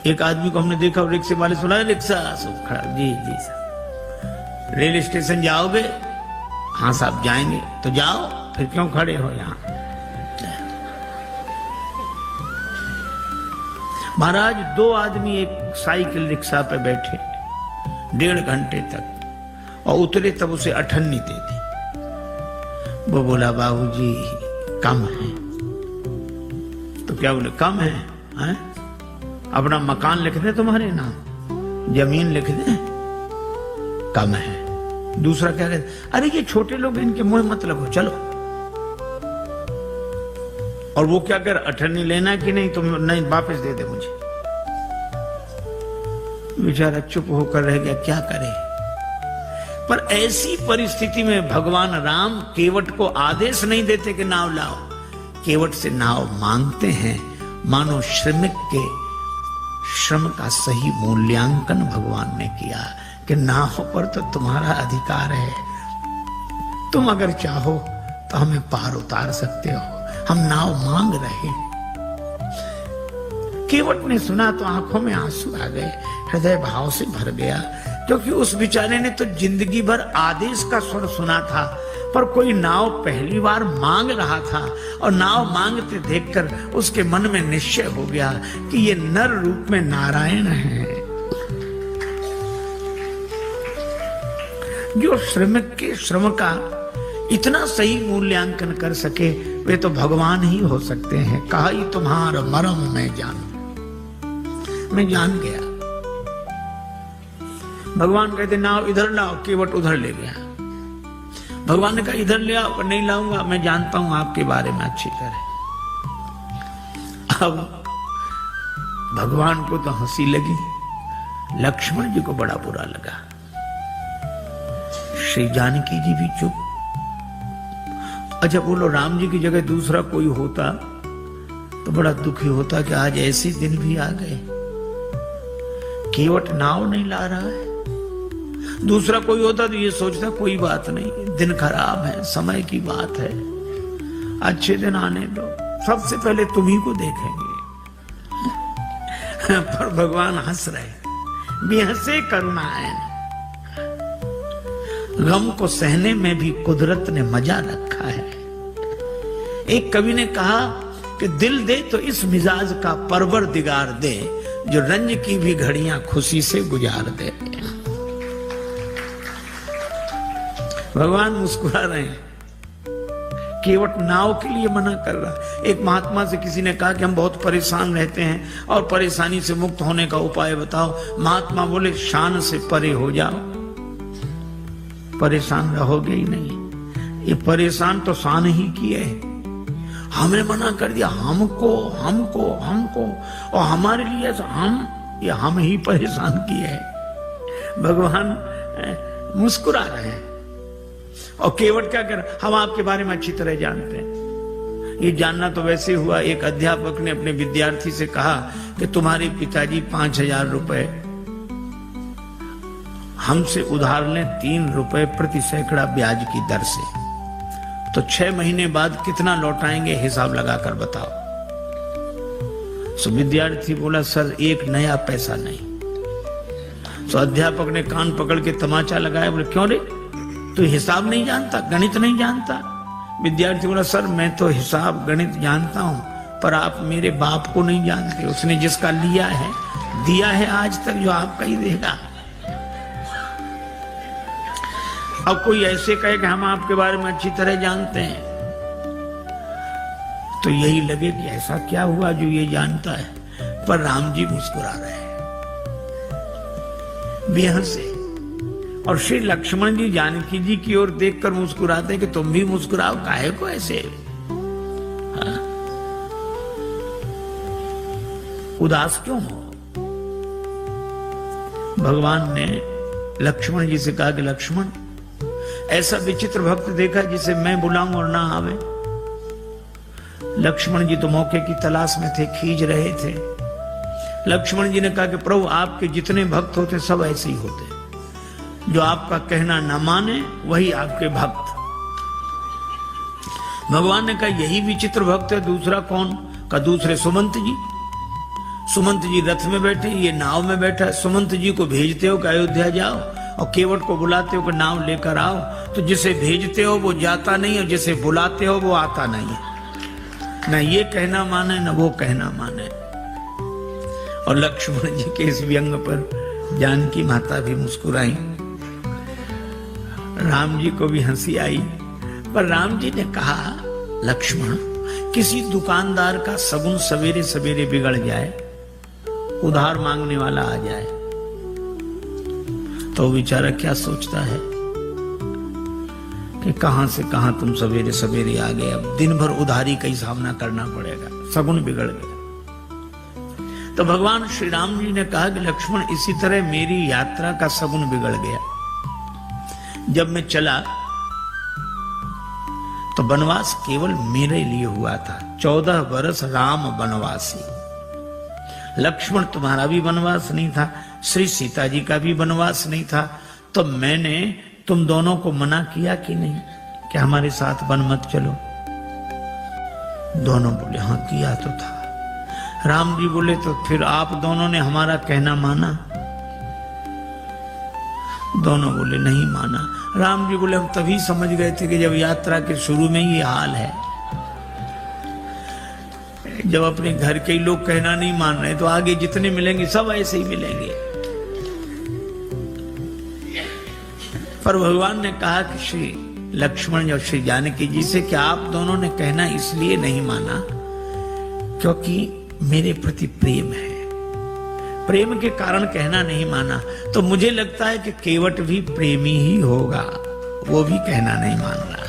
एक आदमी को हमने देखा, रिक्शे वाले सुना, रिक्शा सब खड़ा, जी जी साहब रेल स्टेशन जाओगे? हाँ साहब जाएंगे। तो जाओ, फिर क्यों खड़े हो यहाँ? महाराज 2 आदमी एक साइकिल रिक्शा पे बैठे 1.5 घंटे तक, और उतरे तब उसे अठन्नी दे दी। वो बोला बाबूजी कम है। तो क्या बोले कम है, हैं? अपना मकान लिख दे, तुम्हारे नाम जमीन लिख दे, कम है। दूसरा क्या कहते, अरे ये छोटे लोग, इनके मुंह मतलब हो, चलो। और वो क्या कर, अठन्नी लेना कि नहीं? तुम नहीं, वापस दे दे मुझे। बेचारा चुप होकर रह गया, क्या करे। पर ऐसी परिस्थिति में भगवान राम केवट को आदेश नहीं देते कि नाव लाओ, केवट से नाव मांगते हैं, मानो श्रमिक के श्रम का सही मूल्यांकन भगवान ने किया कि नाव पर तो तुम्हारा अधिकार है, तुम अगर चाहो तो हमें पार उतार सकते हो, हम नाव मांग रहे। केवट ने सुना तो आंखों में आंसू आ गए, हृदय भाव से भर गया, क्योंकि उस बेचारे ने तो जिंदगी भर आदेश का स्वर सुना था, पर कोई नाव पहली बार मांग रहा था, और नाव मांगते देखकर उसके मन में निश्चय हो गया कि ये नर रूप में नारायण है। जो श्रमिक के श्रम का इतना सही मूल्यांकन कर सके, वे तो भगवान ही हो सकते हैं। कहा ही तुम्हारा मरम मैं जान गया। भगवान कहते नाव इधर लाओ, केवट उधर ले गया। भगवान ने कहा इधर ले आओ, नहीं लाऊंगा, मैं जानता हूं आपके बारे में अच्छी तरह। अब भगवान को तो हंसी लगी, लक्ष्मण जी को बड़ा बुरा लगा, श्री जानकी जी भी चुप। अच्छा बोलो, राम जी की जगह दूसरा कोई होता तो बड़ा दुखी होता कि आज ऐसे दिन भी आ गए, केवट नाव नहीं ला रहा है। दूसरा कोई होता तो ये सोचता कोई बात नहीं, दिन खराब है, समय की बात है, अच्छे दिन आने दो, सबसे पहले तुम ही को देखेंगे। पर भगवान हंस रहे, बेहसे करुणाएं। गम को सहने में भी कुदरत ने मजा रखा है। एक कवि ने कहा कि दिल दे तो इस मिजाज का परवरदिगार दे, जो रंज की भी घड़ियां खुशी से गुजार दे। भगवान मुस्कुरा रहे हैं, केवट नाव के लिए मना कर रहा। एक महात्मा से किसी ने कहा कि हम बहुत परेशान रहते हैं और परेशानी से मुक्त होने का उपाय बताओ। महात्मा बोले शान से परे हो जाओ, परेशान रहोगे ही नहीं। ये परेशान तो शान ही किए, हमने मना कर दिया, हमको हमको हमको, और हमारे लिए हम ही परेशान किए। भगवान मुस्कुरा रहे हैं। और केवट क्या कर, हम आपके बारे में अच्छी तरह जानते हैं। ये जानना तो वैसे हुआ, एक अध्यापक ने अपने विद्यार्थी से कहा कि तुम्हारे पिताजी 5,000 रुपए हमसे उधार लें 3 रुपए प्रति सैकड़ा ब्याज की दर से, तो 6 महीने बाद कितना लौटाएंगे, हिसाब लगाकर बताओ। सो विद्यार्थी बोला सर 1 नया पैसा नहीं। सो अध्यापक ने कान पकड़ के तमाचा लगाया, बोले क्यों रे, तू हिसाब नहीं जानता, गणित नहीं जानता? विद्यार्थी बोला सर मैं तो हिसाब गणित जानता हूं, पर आप मेरे बाप को नहीं जानते, उसने जिसका लिया है दिया है आज तक, जो आपका ही देगा। अब कोई ऐसे कहे कि हम आपके बारे में अच्छी तरह जानते हैं, तो यही लगे कि ऐसा क्या हुआ जो ये जानता है। पर राम जी मुस्कुरा रहे हैं बेहसे, और श्री लक्ष्मण जी जानकी जी की ओर देखकर मुस्कुराते कि तुम भी मुस्कुराओ, काहे को ऐसे उदास क्यों हो। भगवान ने लक्ष्मण जी से कहा कि लक्ष्मण, ऐसा विचित्र भक्त देखा जिसे मैं बुलाऊं और ना आवे। लक्ष्मण जी तो मौके की तलाश में थे, खींच रहे थे। लक्ष्मण जी ने कहा कि प्रभु आपके जितने भक्त होते सब ऐसे ही होते, जो आपका कहना न माने वही आपके भक्त। भगवान ने कहा यही विचित्र भक्त है, दूसरा कौन? का दूसरे सुमंत जी। सुमंत जी रथ में बैठे, ये नाव में बैठा। सुमंत जी को भेजते हो कि अयोध्या जाओ, और केवट को बुलाते हो कि नाव लेकर आओ। तो जिसे भेजते हो वो जाता नहीं, और जिसे बुलाते हो वो आता नहीं है। न ये कहना माने न वो कहना माने। और लक्ष्मण जी के इस व्यंग पर जानकी माता भी मुस्कुराई, राम जी को भी हंसी आई। पर राम जी ने कहा, लक्ष्मण, किसी दुकानदार का सगुन सवेरे सवेरे बिगड़ जाए, उधार मांगने वाला आ जाए, तो बेचारा क्या सोचता है कि कहां से कहां तुम सवेरे सवेरे आ गए, अब दिन भर उधारी का ही सामना करना पड़ेगा, सगुन बिगड़ गया। तो भगवान श्री राम जी ने कहा कि लक्ष्मण, इसी तरह मेरी यात्रा का सगुन बिगड़ गया। जब मैं चला तो वनवास केवल मेरे लिए हुआ था। 14 वर्ष राम वनवासी। लक्ष्मण तुम्हारा भी वनवास नहीं था, श्री सीता जी का भी वनवास नहीं था। तो मैंने तुम दोनों को मना किया कि नहीं कि हमारे साथ वन मत चलो? दोनों बोले हाँ किया तो था। राम जी बोले तो फिर आप दोनों ने हमारा कहना माना? दोनों बोले नहीं माना। राम जी बोले हम तभी समझ गए थे कि जब यात्रा के शुरू में ये हाल है, जब अपने घर के ही लोग कहना नहीं मान रहे तो आगे जितने मिलेंगे सब ऐसे ही मिलेंगे। पर भगवान ने कहा कि श्री लक्ष्मण और श्री जानकी जी से कि आप दोनों ने कहना इसलिए नहीं माना क्योंकि मेरे प्रति प्रेम है, प्रेम के कारण कहना नहीं माना। तो मुझे लगता है कि केवट भी प्रेमी ही होगा, वो भी कहना नहीं मान रहा।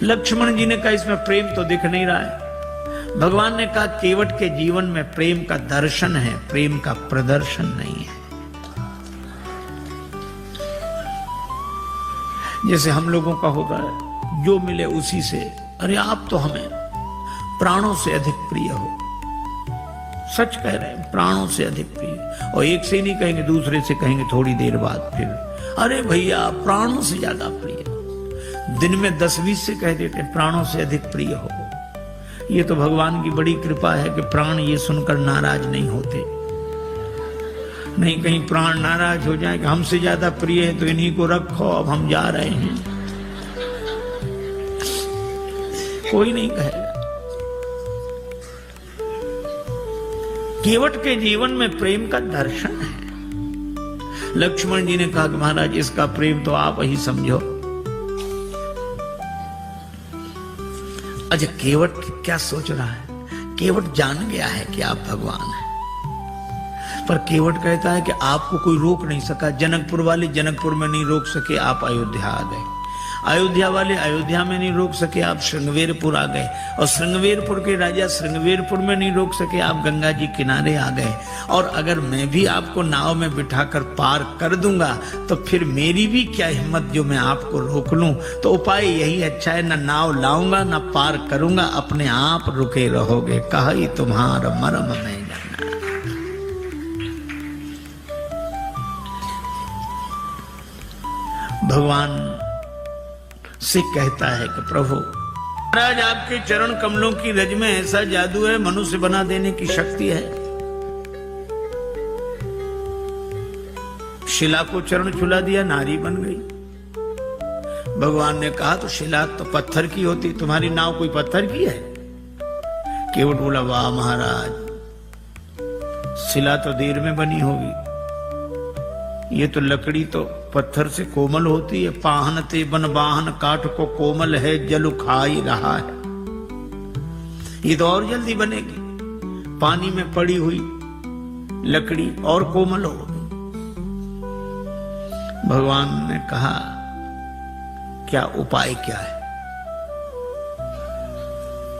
लक्ष्मण जी ने कहा इसमें प्रेम तो दिख नहीं रहा है। भगवान ने कहा केवट के जीवन में प्रेम का दर्शन है, प्रेम का प्रदर्शन नहीं है। जैसे हम लोगों का होता है, जो मिले उसी से, अरे आप तो हमें प्राणों से अधिक प्रिय हो। सच कह रहे हैं, प्राणों से अधिक प्रिय। और एक से नहीं कहेंगे, दूसरे से कहेंगे थोड़ी देर बाद फिर, अरे भैया प्राणों से ज्यादा प्रिय। दिन में 10-20 से कह देते प्राणों से अधिक प्रिय हो। ये तो भगवान की बड़ी कृपा है कि प्राण ये सुनकर नाराज नहीं होते। नहीं कहीं प्राण नाराज हो जाए कि हमसे ज्यादा प्रिय है तो इन्हीं को रखो, अब हम जा रहे हैं। कोई नहीं कहेगा। केवट के जीवन में प्रेम का दर्शन है। लक्ष्मण जी ने कहा कि महाराज इसका प्रेम तो आप ही समझो। अच्छा केवट क्या सोच रहा है? केवट जान गया है कि आप भगवान हैं, पर केवट कहता है कि आपको कोई रोक नहीं सका। जनकपुर वाले जनकपुर में नहीं रोक सके, आप अयोध्या आ गए। अयोध्या वाले अयोध्या में नहीं रोक सके, आप श्रृंगवेरपुर आ गए। और श्रृंगवेरपुर के राजा श्रृंगवेरपुर में नहीं रोक सके, आप गंगा जी किनारे आ गए। और अगर मैं भी आपको नाव में बिठाकर पार कर दूंगा तो फिर मेरी भी क्या हिम्मत जो मैं आपको रोक लूं। तो उपाय यही अच्छा है, ना नाव लाऊंगा ना पार करूंगा, अपने आप रुके रहोगे। कहा ही तुम्हारा मरम में जाना। भगवान से कहता है कि प्रभु महाराज आपके चरण कमलों की रज में ऐसा जादू है, मनुष्य बना देने की शक्ति है। शिला को चरण छुला दिया, नारी बन गई। भगवान ने कहा तो शिला तो पत्थर की होती, तुम्हारी नाव कोई पत्थर की है? केवट बोला वाह महाराज, शिला तो देर में बनी होगी, ये तो लकड़ी तो पत्थर से कोमल होती है। पाहन ते बन बाहन काठ को कोमल है, जल खाई रहा है। ये तो और जल्दी बनेगी, पानी में पड़ी हुई लकड़ी और कोमल होगी। भगवान ने कहा क्या उपाय क्या है,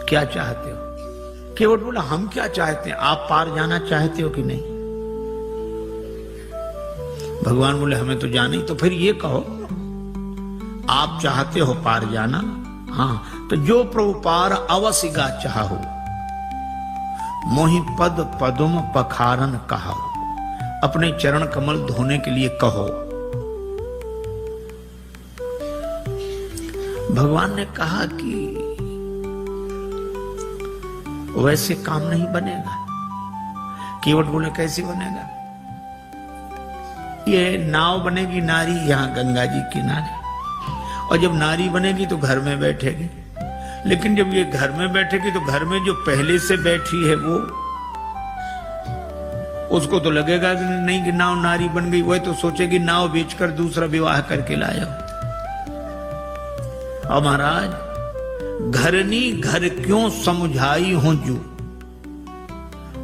क्या चाहते हो? केवट बोला हम क्या चाहते हैं, आप पार जाना चाहते हो कि नहीं? भगवान बोले हमें तो जाना ही। तो फिर ये कहो आप चाहते हो पार जाना? हाँ तो जो प्रभु पार अवसिगा चाहो, मोहि पद पदुम पखारन कहो। अपने चरण कमल धोने के लिए कहो। भगवान ने कहा कि वैसे काम नहीं बनेगा। केवट बोले कैसे बनेगा? ये नाव बनेगी नारी यहां गंगा जी किनारे, और जब नारी बनेगी तो घर में बैठेगी। लेकिन जब ये घर में बैठेगी तो घर में जो पहले से बैठी है वो, उसको तो लगेगा कि नहीं कि नाव नारी बन गई, वह तो सोचेगी नाव बेचकर दूसरा विवाह करके लाया। और महाराज घरनी घर क्यों समझाई हूं जू,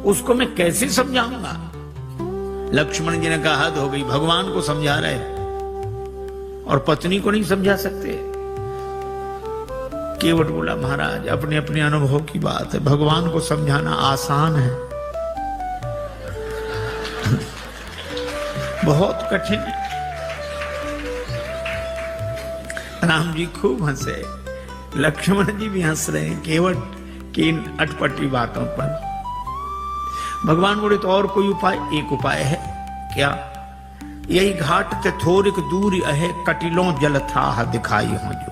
उसको मैं कैसे समझाऊंगा? लक्ष्मण जी ने कहा हद हो गई, भगवान को समझा रहे और पत्नी को नहीं समझा सकते। केवट बोला महाराज अपने अपने अनुभव की बात है, भगवान को समझाना आसान है, बहुत कठिन है। राम जी खूब हंसे, लक्ष्मण जी भी हंस रहे हैं केवट की इन अटपटी बातों पर। भगवान बोले तो और कोई उपाय? एक उपाय है। क्या? यही घाट ते थोड़िक दूरी अहे कटिलों जल था दिखाई हो, जो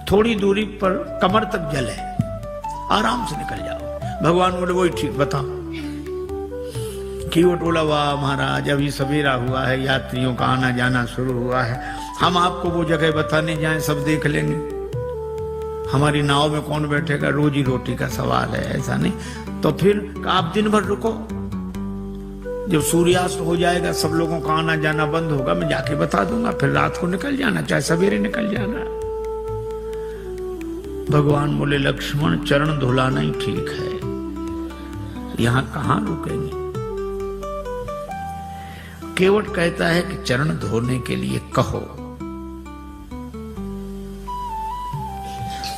थोड़ी दूरी पर कमर तक जल है, आराम से निकल जाओ। भगवान बोले वही ठीक, बताओ। केवट बोला वाह महाराज अभी सवेरा हुआ है, यात्रियों का आना जाना शुरू हुआ है, हम आपको वो जगह बताने जाएं सब देख लेंगे, हमारी नाव में कौन बैठेगा, रोजी रोटी का सवाल है, ऐसा नहीं। तो फिर आप दिन भर रुको, जब सूर्यास्त हो जाएगा सब लोगों का आना जाना बंद होगा, मैं जाके बता दूंगा, फिर रात को निकल जाना, चाहे सवेरे निकल जाना। भगवान बोले लक्ष्मण चरण धुलाना ही ठीक है, यहां कहां रुकेंगे? केवट कहता है कि चरण धोने के लिए कहो।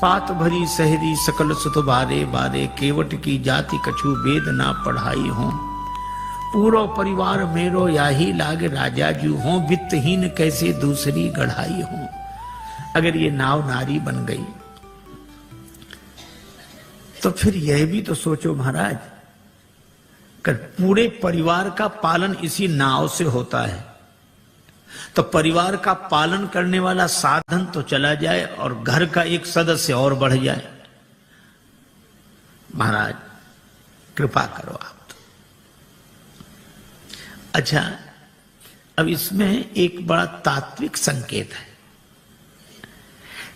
पात भरी सहरी सकल सुत बारे बारे, केवट की जाति कछु वेद ना पढ़ाई हो, पूरो परिवार मेरो याही लाग राजा जू हो, वित्तहीन कैसे दूसरी गढ़ाई हो। अगर ये नाव नारी बन गई तो फिर यह भी तो सोचो महाराज, कर पूरे परिवार का पालन इसी नाव से होता है, तो परिवार का पालन करने वाला साधन तो चला जाए और घर का एक सदस्य और बढ़ जाए। महाराज कृपा करो आप तो। अच्छा, अब इसमें एक बड़ा तात्विक संकेत है।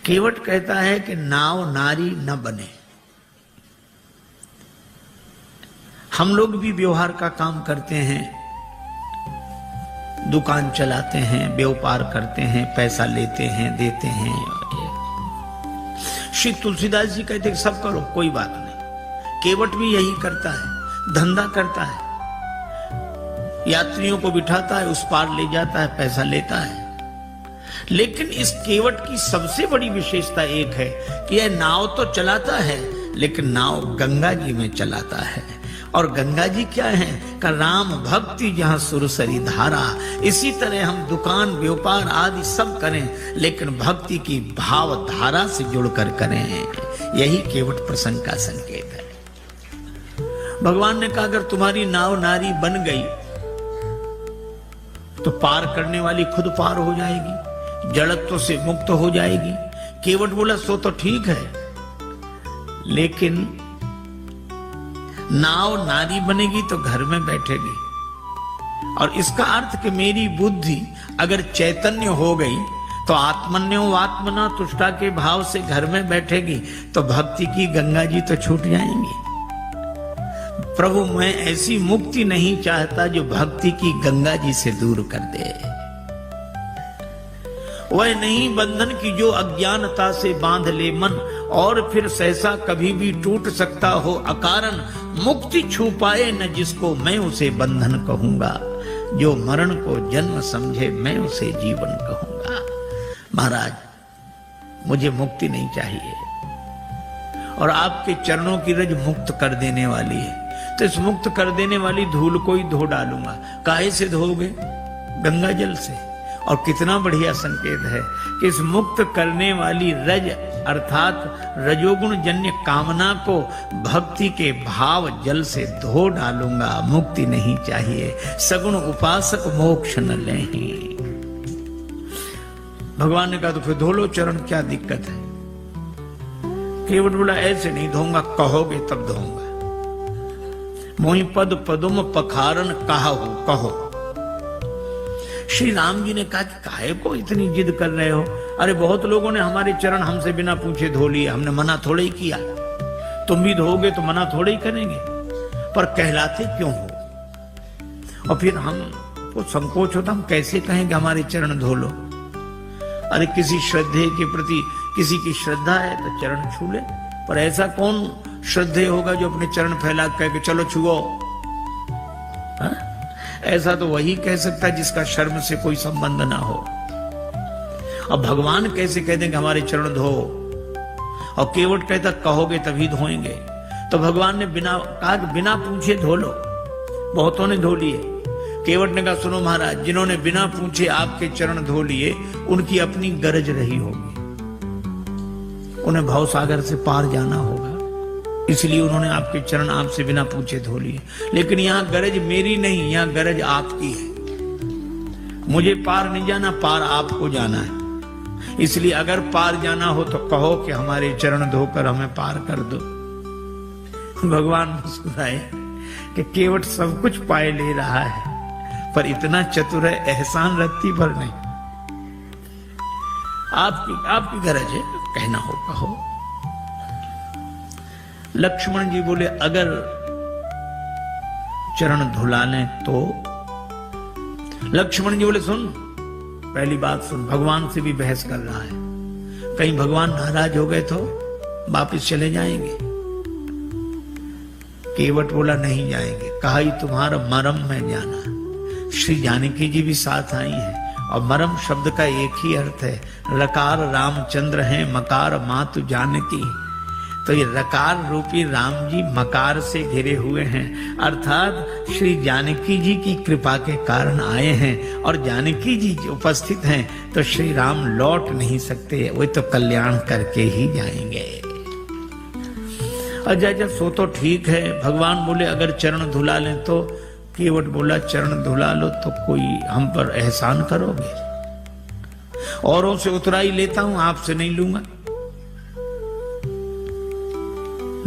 केवट कहता है कि नाव नारी न बने। हम लोग भी व्यवहार का काम करते हैं, दुकान चलाते हैं, व्यापार करते हैं, पैसा लेते हैं, देते हैं। श्री तुलसीदास जी कहते हैं सब करो कोई बात नहीं। केवट भी यही करता है, धंधा करता है, यात्रियों को बिठाता है, उस पार ले जाता है, पैसा लेता है। लेकिन इस केवट की सबसे बड़ी विशेषता एक है कि यह नाव तो चलाता है, लेकिन नाव गंगा जी में चलाता है। और गंगा जी क्या है? का राम भक्ति जहां सुरसरी धारा। इसी तरह हम दुकान व्यापार आदि सब करें, लेकिन भक्ति की भाव धारा से जुड़कर करें। यही केवट प्रसंग का संकेत है। भगवान ने कहा अगर तुम्हारी नाव नारी बन गई तो पार करने वाली खुद पार हो जाएगी, जड़त्व से मुक्त हो जाएगी। केवट बोला सो तो ठीक है, लेकिन नाव नारी बनेगी तो घर में बैठेगी, और इसका अर्थ कि मेरी बुद्धि अगर चैतन्य हो गई तो आत्मन्यो आत्मना तुष्टा के भाव से घर में बैठेगी, तो भक्ति की गंगा जी तो छूट जाएंगी। प्रभु मैं ऐसी मुक्ति नहीं चाहता जो भक्ति की गंगा जी से दूर कर दे। वह नहीं बंधन की जो अज्ञानता से बांध ले मन, और फिर सहसा कभी भी टूट सकता हो अकारण। मुक्ति छू पाए न जिसको मैं उसे बंधन कहूंगा, जो मरण को जन्म समझे मैं उसे जीवन कहूंगा। महाराज मुझे मुक्ति नहीं चाहिए, और आपके चरणों की रज मुक्त कर देने वाली है, तो इस मुक्त कर देने वाली धूल को ही धो डालूंगा। काहे से धोगे? गंगा जल से। और कितना बढ़िया संकेत है कि इस मुक्त करने वाली रज अर्थात रजोगुण जन्य कामना को भक्ति के भाव जल से धो डालूंगा। मुक्ति नहीं चाहिए, सगुण उपासक मोक्ष न लें। भगवान ने कहा तो फिर धो लो चरण, क्या दिक्कत है? केवट बोला ऐसे नहीं धोऊंगा, कहोगे तब धोऊंगा। मोहि पद पदुम पखारन कहाहु कहो। श्री राम जी ने कहा कि काहे को इतनी जिद कर रहे हो? अरे बहुत लोगों ने हमारे चरण हमसे बिना पूछे धो लिए, हमने मना थोड़े ही किया। तुम भी धोगे तो मना थोड़े ही करेंगे, पर कहलाते क्यों हो? और फिर हमको संकोच होता, हम कैसे कहेंगे हमारे चरण धो लो? अरे किसी श्रद्धे के प्रति किसी की श्रद्धा है तो चरण छू ले, पर ऐसा कौन श्रद्धेय होगा जो अपने चरण फैला कह के चलो छुओ? ऐसा तो वही कह सकता है जिसका शर्म से कोई संबंध ना हो। अब भगवान कैसे कह देंगे हमारे चरण धो? और केवट कहता कहोगे तभी धोएंगे। तो भगवान ने बिना कहा कि बिना पूछे धो लो। बहुतों ने धो लिए। केवट ने कहा सुनो महाराज, जिन्होंने बिना पूछे आपके चरण धो लिए उनकी अपनी गरज रही होगी, उन्हें भवसागर से पार जाना होगा, इसलिए उन्होंने आपके चरण आपसे बिना पूछे धो लिए। लेकिन यहां गरज मेरी नहीं, यहां गरज आपकी है। मुझे पार नहीं जाना, पार आपको जाना है। इसलिए अगर पार जाना हो तो कहो कि हमारे चरण धोकर हमें पार कर दो। भगवान मुस्कुराए कि केवट सब कुछ पाए ले रहा है, पर इतना चतुर है एहसान रत्ती भर नहीं। आपकी गरज है, कहना हो कहो। लक्ष्मण जी बोले अगर चरण धुला लें तो? लक्ष्मण जी बोले सुन, पहली बात सुन, भगवान से भी बहस कर रहा है, कहीं भगवान नाराज हो गए तो वापिस चले जाएंगे। केवट बोला नहीं जाएंगे। कहा ही तुम्हारा मरम में जाना। श्री जानकी जी भी साथ आई हैं, और मरम शब्द का एक ही अर्थ है, रकार रामचंद्र हैं, मकार मातु जानकी। तो ये रकार रूपी राम जी मकार से घिरे हुए हैं, अर्थात श्री जानकी जी की कृपा के कारण आए हैं, और जानकी जी उपस्थित हैं तो श्री राम लौट नहीं सकते, वो तो कल्याण करके ही जाएंगे। अच्छा सो तो ठीक है। भगवान बोले अगर चरण धुला लें तो? केवट बोला चरण धुला लो तो कोई हम पर एहसान करोगे? औरों से उतराई लेता हूं, आपसे नहीं लूंगा।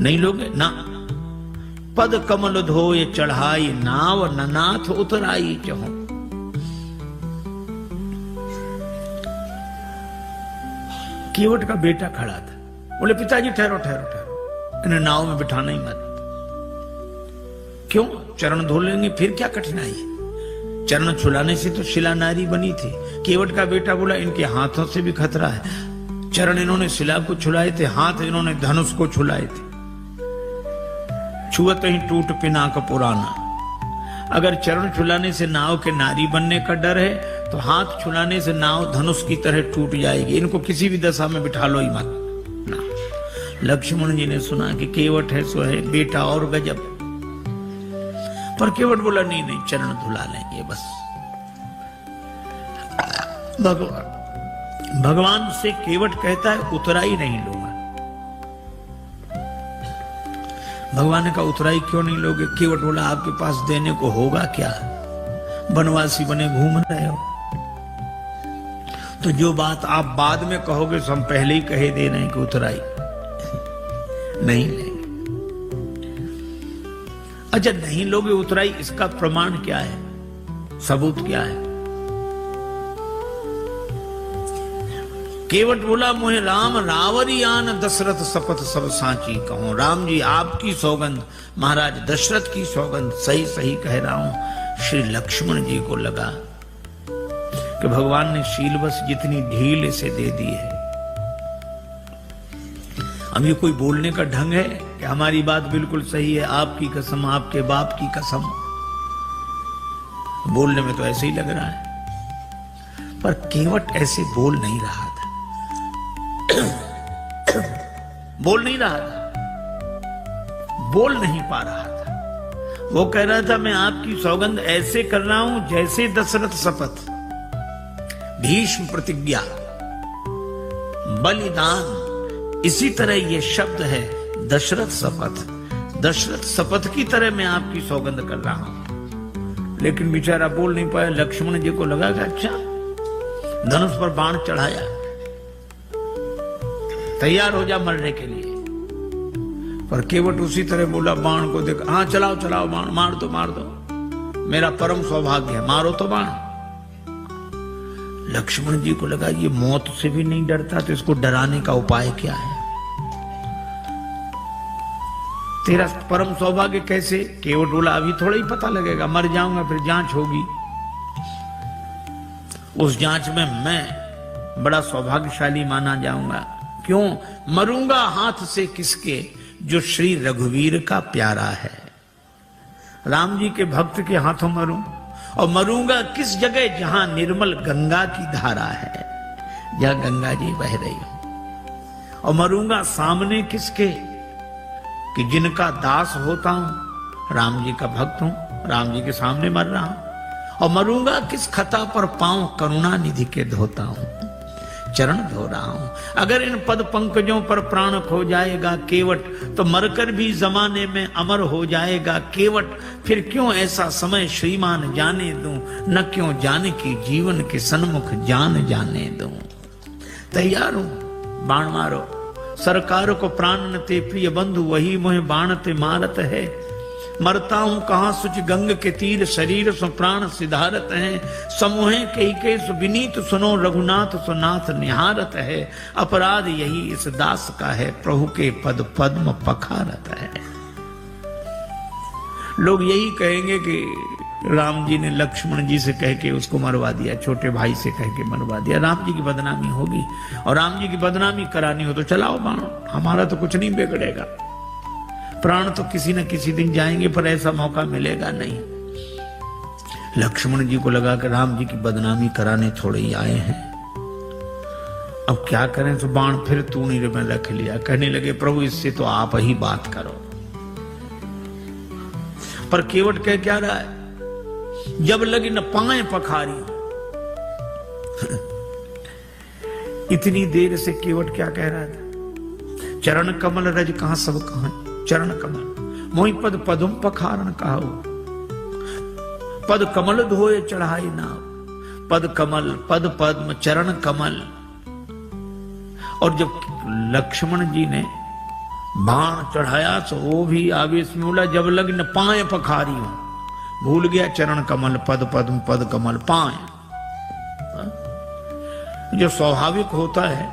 नहीं लोगे ना? पद कमल धोए चढ़ाई नाव, ननाथ उतराई चहो। केवट का बेटा खड़ा था। बोले पिताजी ठहरो ठहरो ठहरो, इन्हें नाव में बिठाना ही मत। क्यों? चरण धो लेंगे फिर क्या कठिनाई है? चरण छुलाने से तो शिला नारी बनी थी। केवट का बेटा बोला इनके हाथों से भी खतरा है। चरण इन्होंने शिला को छुलाए थे, हाथ इन्होंने धनुष को छुलाए थे। छुअत ही टूट पिनाक पुराना। अगर चरण छुलाने से नाव के नारी बनने का डर है तो हाथ छुलाने से नाव धनुष की तरह टूट जाएगी। इनको किसी भी दशा में बिठा लो ही मत ना। लक्ष्मण जी ने सुना कि केवट है सो है, बेटा और गजब। पर केवट बोला नहीं नहीं, चरण धुला लेंगे बस। भगवान से केवट कहता है उतराई नहीं लूंगा। भगवान ने कहा उतराई क्यों नहीं लोगे? केवट बोला आपके पास देने को होगा क्या? वनवासी बने घूम रहे हो, तो जो बात आप बाद में कहोगे तो हम पहले ही कहे दे रहे हैं कि उतराई नहीं लेंगे। अच्छा नहीं लोगे उतराई, इसका प्रमाण क्या है? सबूत क्या है? केवट बोला मोहे राम रावरियान दशरथ शपथ सब सांची कहूं। राम जी आपकी सौगंध, महाराज दशरथ की सौगंध, सही सही कह रहा हूं। श्री लक्ष्मण जी को लगा कि भगवान ने शीलवश जितनी ढील इसे दे दी है, अब ये कोई बोलने का ढंग है कि हमारी बात बिल्कुल सही है, आपकी कसम, आपके बाप की कसम। बोलने में तो ऐसे ही लग रहा है, पर केवट ऐसे बोल नहीं रहा था। बोल नहीं रहा था, बोल नहीं पा रहा था। वो कह रहा था मैं आपकी सौगंध ऐसे कर रहा हूं जैसे दशरथ शपथ, भीष्म प्रतिज्ञा, बलिदान, इसी तरह ये शब्द है दशरथ शपथ। दशरथ शपथ की तरह मैं आपकी सौगंध कर रहा हूं। लेकिन बेचारा बोल नहीं पाया। लक्ष्मण जी को लगा कि अच्छा, धनुष पर बाण चढ़ाया, तैयार हो जा मरने के लिए। पर केवट उसी तरह बोला, बाण को देख, हाँ चलाओ चलाओ बाण, मार दो मार दो, मेरा परम सौभाग्य है, मारो तो बाण। लक्ष्मण जी को लगा ये मौत से भी नहीं डरता, तो इसको डराने का उपाय क्या है? तेरा परम सौभाग्य कैसे? केवट बोला, अभी थोड़ा ही पता लगेगा, मर जाऊंगा, फिर जांच होगी, उस जांच में मैं बड़ा सौभाग्यशाली माना जाऊंगा। क्यों? मरूंगा हाथ से किसके, जो श्री रघुवीर का प्यारा है। राम जी के भक्त के हाथों मरूं, और मरूंगा किस जगह, जहां निर्मल गंगा की धारा है, जहां गंगा जी बह रही हो। और मरूंगा सामने किसके, कि जिनका दास होता हूं, राम जी का भक्त हूं, राम जी के सामने मर रहा हूं। और मरूंगा किस खता पर, पांव करुणा निधि के धोता हूं, चरण धो रहा हूं। अगर इन पद पंकजों पर प्राण खो जाएगा केवट, तो मरकर भी जमाने में अमर हो जाएगा केवट। फिर क्यों ऐसा समय श्रीमान जाने दूं, न क्यों जाने की जीवन के सन्मुख जान जाने दूं। तैयार हूं, बाण मारो, सरकार को प्राण न ते प्रिय बंधु, वही मोहे बाण ते मारत है। मरता हूं कहां सुच गंग के तीर, शरीर सो प्राण सिधारत है। समूहे कई सु विनीत सुनो, रघुनाथ सुनाथ निहारत है। अपराध यही इस दास का है, प्रभु के पद पद्म पखारत है। लोग यही कहेंगे कि राम जी ने लक्ष्मण जी से कह के उसको मरवा दिया, छोटे भाई से कह के मरवा दिया, राम जी की बदनामी होगी। और राम जी की बदनामी करानी हो तो चलाओ बाण, हमारा तो कुछ नहीं बिगड़ेगा। प्राण तो किसी न किसी दिन जाएंगे, पर ऐसा मौका मिलेगा नहीं। लक्ष्मण जी को लगा कि राम जी की बदनामी कराने थोड़े ही आए हैं, अब क्या करें। तो बाण फिर तूणी में रख लिया, कहने लगे, प्रभु इससे तो आप ही बात करो। पर केवट कह क्या रहा है, जब लगी न पाए पखारी। इतनी देर से केवट क्या कह रहा था, चरण कमल रज कहां सब कहां, चरण कमल मोहि पद पदुम पखारन कहो। पद कमल धोए चढ़ाई नाव, पद कमल पद पद्म चरण कमल। और जब लक्ष्मण जी ने बाण चढ़ाया तो वो भी आवेश में बोला, जब लग न पाए पखारी हो, भूल गया चरण कमल पद पद्म पद कमल पाए। जो स्वाभाविक होता है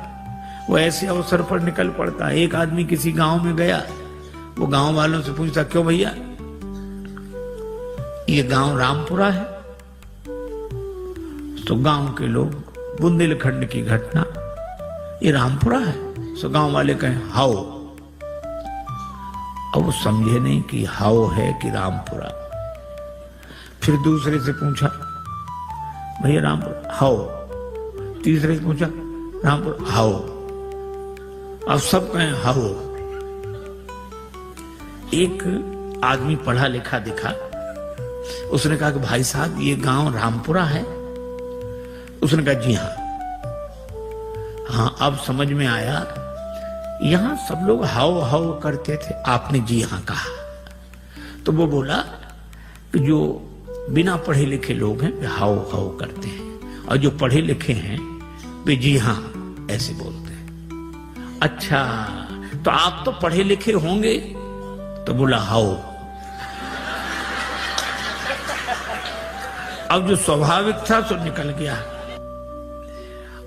वो ऐसे अवसर पर निकल पड़ता है। एक आदमी किसी गांव में गया, वो गांव वालों से पूछता, क्यों भैया ये गांव रामपुरा है? तो गांव के लोग, बुंदेलखंड की घटना, ये रामपुरा है? तो गांव वाले कहें हाओ। अब वो समझे नहीं कि हाओ है कि रामपुरा। फिर दूसरे से पूछा, भैया रामपुरा हाओ। तीसरे से पूछा, रामपुरा हाओ। अब सब कहें हाओ। एक आदमी पढ़ा लिखा दिखा, उसने कहा कि भाई साहब ये गांव रामपुरा है? उसने कहा जी हाँ। हाँ अब समझ में आया, यहां सब लोग हाओ हाओ करते थे, आपने जी हाँ कहा। तो वो बोला कि जो बिना पढ़े लिखे लोग हैं वे हाओ हाओ करते हैं, और जो पढ़े लिखे हैं वे जी हाँ ऐसे बोलते हैं। अच्छा तो आप तो पढ़े लिखे होंगे? तो बोला हाओ। अब जो स्वाभाविक था तो निकल गया।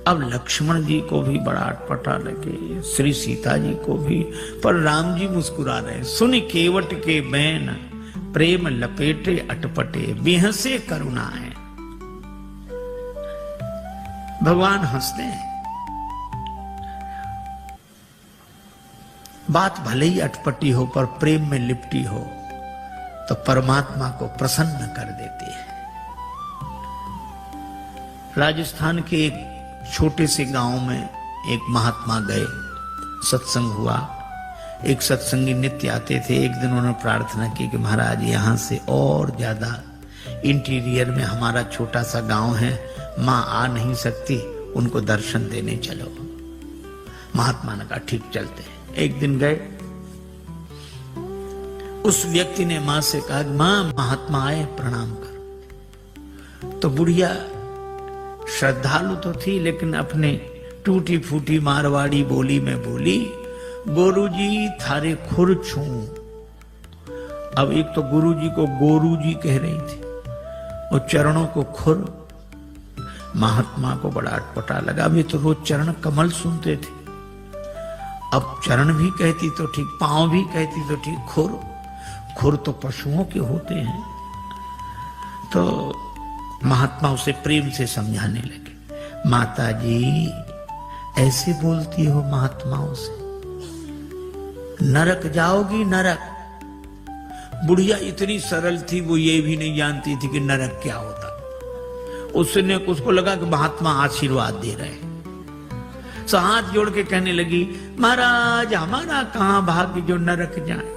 अब लक्ष्मण जी को भी बड़ा अटपटा लगे, श्री सीता जी को भी, पर राम जी मुस्कुरा रहे। सुन केवट के बैन, प्रेम लपेटे अटपटे, बेहसे करुणा है। भगवान हंसते हैं। बात भले ही अटपटी हो पर प्रेम में लिपटी हो तो परमात्मा को प्रसन्न कर देती है। राजस्थान के एक छोटे से गांव में एक महात्मा गए, सत्संग हुआ। एक सत्संगी नित्य आते थे। एक दिन उन्होंने प्रार्थना की कि महाराज यहाँ से और ज्यादा इंटीरियर में हमारा छोटा सा गांव है, माँ आ नहीं सकती, उनको दर्शन देने चलो। महात्मा ने कहा ठीक चलते हैं। एक दिन गए, उस व्यक्ति ने मां से कहा, मां महात्मा आए प्रणाम कर। तो बुढ़िया श्रद्धालु तो थी, लेकिन अपने टूटी फूटी मारवाड़ी बोली में बोली, गुरुजी थारे खुर छू। अब एक तो गुरुजी को गोरू जी कह रही थी और चरणों को खुर। महात्मा को बड़ा अटपटा लगा। वे तो रोज चरण कमल सुनते थे, अब चरण भी कहती तो ठीक, पांव भी कहती तो ठीक, खुर। खुर तो पशुओं के होते हैं। तो महात्मा उसे प्रेम से समझाने लगे, माता जी ऐसे बोलती हो महात्माओं से, नरक जाओगी नरक। बुढ़िया इतनी सरल थी, वो ये भी नहीं जानती थी कि नरक क्या होता। उसको लगा कि महात्मा आशीर्वाद दे रहे हैं, सो हाथ जोड़ के कहने लगी, महाराज हमारा कहां भाग्य जो नरक जाए,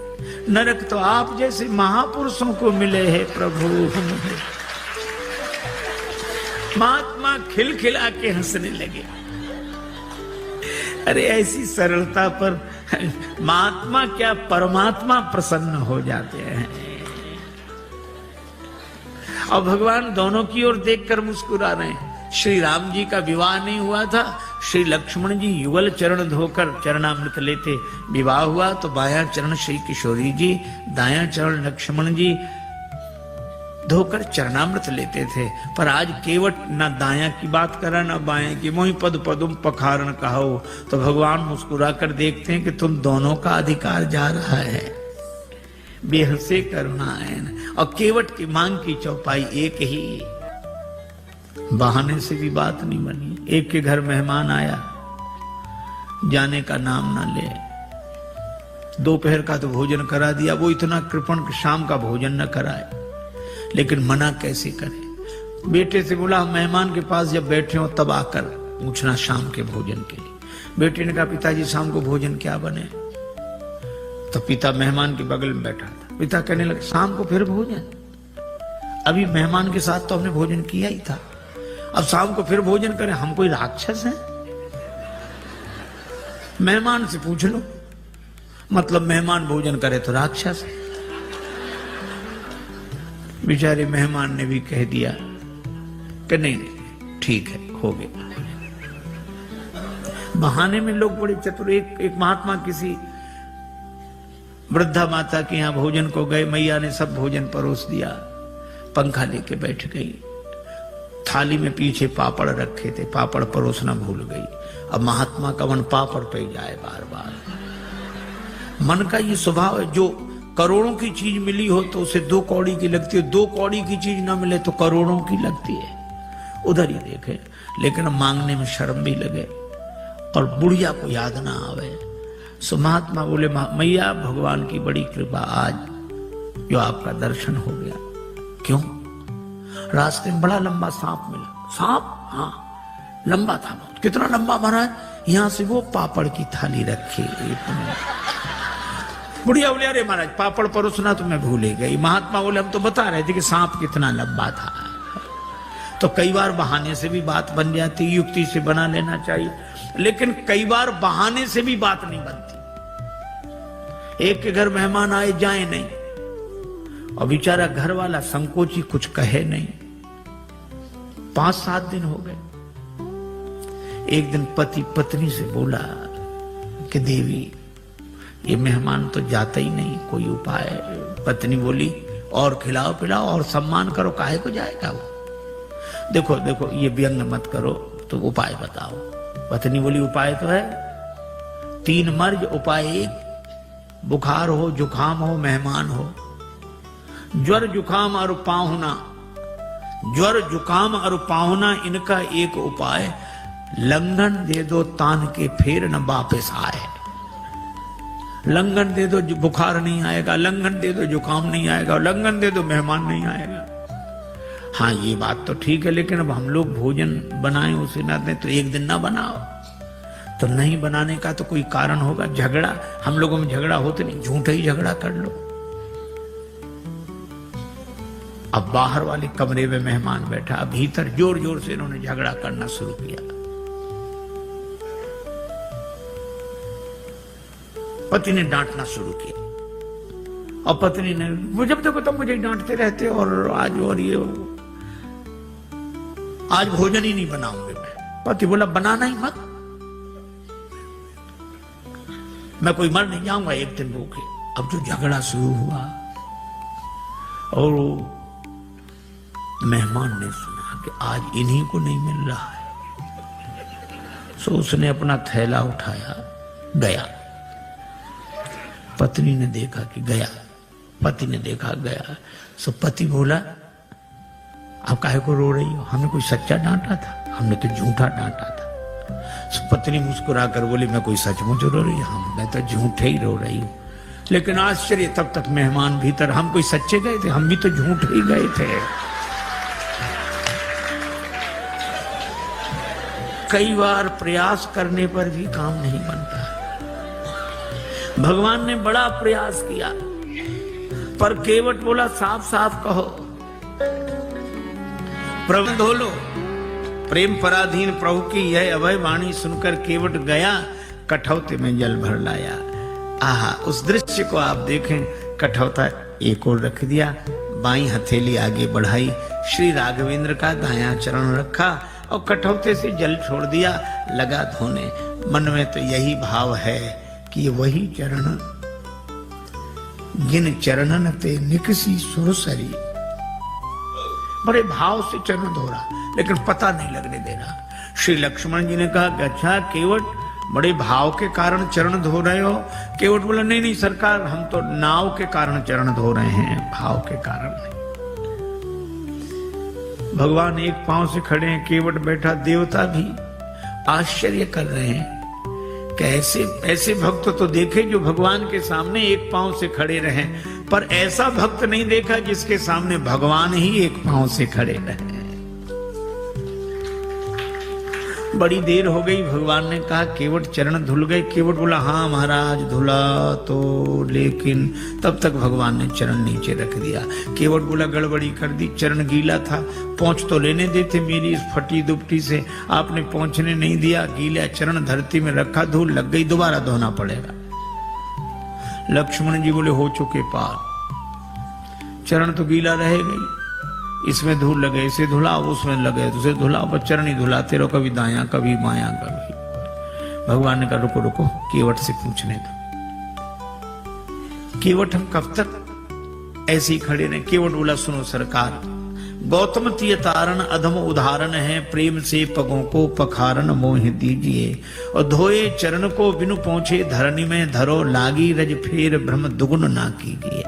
नरक तो आप जैसे महापुरुषों को मिले हैं प्रभु। महात्मा खिलखिला के हंसने लगे। अरे ऐसी सरलता पर महात्मा क्या परमात्मा प्रसन्न हो जाते हैं। और भगवान दोनों की ओर देखकर मुस्कुरा रहे हैं। श्री राम जी का विवाह नहीं हुआ था, श्री लक्ष्मण जी युगल चरण धोकर चरणामृत लेते। विवाह हुआ तो बायां चरण श्री किशोरी जी, दायां चरण लक्ष्मण जी धोकर चरणामृत लेते थे। पर आज केवट न दायां की बात करा न बाएं की, मोहि पद पदुम पखारण कहो। तो भगवान मुस्कुरा कर देखते हैं कि तुम दोनों का अधिकार जा रहा है। बेहसे करुणायन और केवट की मांग की चौपाई एक ही। बहाने से भी बात नहीं बनी। एक के घर मेहमान आया, जाने का नाम ना ले। दोपहर का तो भोजन करा दिया, वो इतना कृपण कि शाम का भोजन न कराए। लेकिन मना कैसे करे। बेटे से बोला, मेहमान के पास जब बैठे हो तब आकर पूछना शाम के भोजन के लिए। बेटे ने कहा, पिताजी शाम को भोजन क्या बने। तो पिता मेहमान के बगल में बैठा था। पिता कहने लगे, शाम को फिर भोजन, अभी मेहमान के साथ तो हमने भोजन किया ही था, अब शाम को फिर भोजन करें, हम कोई राक्षस हैं? मेहमान से पूछ लो, मतलब मेहमान भोजन करे तो राक्षस है। बेचारे मेहमान ने भी कह दिया कि नहीं ठीक है, हो गया। बहाने में लोग बड़े चतुर। एक महात्मा किसी वृद्धा माता के यहां भोजन को गए, मैया ने सब भोजन परोस दिया, पंखा लेके बैठ गई। थाली में पीछे पापड़ रखे थे, पापड़ परोसना भूल गई। अब महात्मा का मन पापड़ पे जाए बार बार। मन का ये स्वभाव है, जो करोड़ों की चीज मिली हो तो उसे 2 कौड़ी की लगती है, 2 कौड़ी की चीज ना मिले तो करोड़ों की लगती है। उधर ही देखे, लेकिन मांगने में शर्म भी लगे और बुढ़िया को याद ना आवे। सो महात्मा बोले, मैया भगवान की बड़ी कृपा, आज जो आपका दर्शन हो गया। क्यों? रास्ते में बड़ा लंबा सांप मिला। सांप? हाँ, लंबा था बहुत। कितना लंबा महाराज? यहां से वो पापड़ की थाली रखी। बुढ़िया बोले, अरे महाराज पापड़ परोसना तो मैं भूल ही गई। महात्मा बोले, हम तो बता रहे थे कि सांप कितना लंबा था। तो कई बार बहाने से भी बात बन जाती, युक्ति से बना लेना चाहिए, लेकिन कई बार बहाने से भी बात नहीं बनती। एक के घर मेहमान आए जाए नहीं, और बेचारा घर वाला संकोची कुछ कहे नहीं। 5-7 दिन हो गए। एक दिन पति पत्नी से बोला कि देवी ये मेहमान तो जाता ही नहीं, कोई उपाय। पत्नी बोली, और खिलाओ पिलाओ और सम्मान करो, काहे को जाएगा वो। देखो देखो ये व्यंग मत करो, तो उपाय बताओ। पत्नी बोली, उपाय तो है 3 मर्ज, उपाय 1। बुखार हो, जुखाम हो, मेहमान हो। ज्वर जुखाम और पाहुना, ज्वर जुखाम और पाहुना, इनका एक उपाय, लंघन दे दो तान के फिर न वापस आए। लंघन दे दो बुखार नहीं आएगा, लंघन दे दो जुकाम नहीं आएगा, लंघन दे दो मेहमान नहीं आएगा। हाँ ये बात तो ठीक है, लेकिन अब हम लोग भोजन बनाएं उसे ना दें तो एक दिन ना बनाओ। तो नहीं बनाने का तो कोई कारण होगा। झगड़ा, हम लोगों में झगड़ा होते नहीं, झूठा ही झगड़ा कर लो। अब बाहर वाले कमरे में मेहमान बैठा, भीतर जोर जोर से इन्होंने झगड़ा करना शुरू किया। पति ने डांटना शुरू किया और पत्नी ने, वो जब देखो तब मुझे डांटते रहते, और आज और ये आज भोजन ही नहीं बनाऊंगे मैं। पति बोला, बनाना ही मत। मैं कोई मर नहीं जाऊंगा एक दिन भूखे। अब जो झगड़ा शुरू हुआ और मेहमान ने सुना कि आज इन्हीं को नहीं मिल रहा है, सो उसने अपना थैला उठाया गया। पत्नी ने देखा कि गया, पति ने देखा गया। सो पति बोला आप काहे को रो रही हो, हमें कोई सच्चा डांटा था, हमने तो झूठा डांटा था। सो पत्नी मुस्कुरा कर बोली मैं कोई सचमुच रो रही हूं, मैं तो झूठे ही रो रही हूं। लेकिन आश्चर्य, तब तक मेहमान भीतर, हम कोई सच्चे गए थे, हम भी तो झूठे ही गए थे। कई बार प्रयास करने पर भी काम नहीं बनता। भगवान ने बड़ा प्रयास किया पर केवट बोला साफ साफ कहो, प्रभु धो लो। प्रेम पराधीन प्रभु की यह अभय वाणी सुनकर केवट गया, कठौते में जल भर लाया। आहा, उस दृश्य को आप देखें। कठौता एक ओर रख दिया, बाईं हथेली आगे बढ़ाई, श्री राघवेंद्र का दायां चरण रखा और कठौते से जल छोड़ दिया, लगा धोने। मन में तो यही भाव है कि ये वही चरण जिन चरणन ते निकसी सुरसरी। बड़े भाव से चरण धो रहा लेकिन पता नहीं लगने दे रहा। श्री लक्ष्मण जी ने कहा कि अच्छा केवट, बड़े भाव के कारण चरण धो रहे हो? केवट बोला नहीं नहीं सरकार, हम तो नाव के कारण चरण धो रहे हैं, भाव के कारण नहीं। भगवान एक पांव से खड़े हैं, केवट बैठा, देवता भी आश्चर्य कर रहे हैं कि ऐसे भक्त तो देखे जो भगवान के सामने एक पांव से खड़े रहे, पर ऐसा भक्त नहीं देखा जिसके सामने भगवान ही एक पांव से खड़े रहे। बड़ी देर हो गई, भगवान ने कहा केवट चरण धुल गए? केवट बोला हाँ महाराज धुला तो, लेकिन तब तक भगवान ने चरण नीचे रख दिया। केवट बोला गड़बड़ी कर दी, चरण गीला था, पहुंच तो लेने देते मेरी इस फटी दुपटी से, आपने पहुंचने नहीं दिया, गीला चरण धरती में रखा, धूल लग गई, दोबारा धोना पड़ेगा। लक्ष्मण जी बोले हो चुके पार, चरण तो गीला रहेगा ही, इसमें धूल लगे इसे धुलाओ, उसमें लगे तो उसे धुलाओ, पर चरण ही धुलाते रहो, कभी दायां कभी बायां कभी। भगवान ने कहा रुको रुको, केवट से पूछने दो। केवट हम कब तक ऐसे ही खड़े रहे? केवट बोला सुनो सरकार, गौतम तीय तारण अधम उदाहरण है, प्रेम से पगों को पखारन मोह दीजिए, और धोए चरण को बिनु पहुंचे धरनी में धरो, लागी रज फेर भ्रम दुगुन ना कीजिए।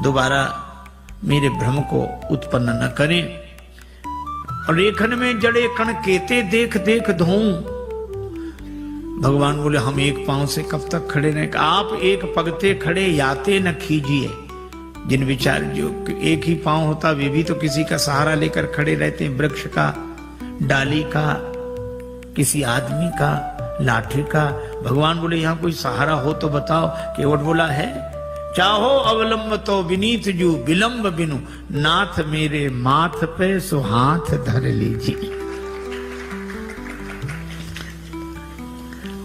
दोबारा मेरे भ्रम को उत्पन्न न करें। और रेखन में जड़े कण केते देख देख धोऊं। भगवान बोले हम एक पांव से कब तक खड़े रहें? आप एक पगते खड़े याते न खीजिए। जिन विचार जो एक ही पांव होता वे भी तो किसी का सहारा लेकर खड़े रहते हैं, वृक्ष का, डाली का, किसी आदमी का, लाठी का। भगवान बोले यहां कोई सहारा हो तो बताओ। केवट बोला है, चाहो अवलंब तो विनीत जू, विलंब बिनु नाथ मेरे माथ पे सो हाथ धर लीजिए।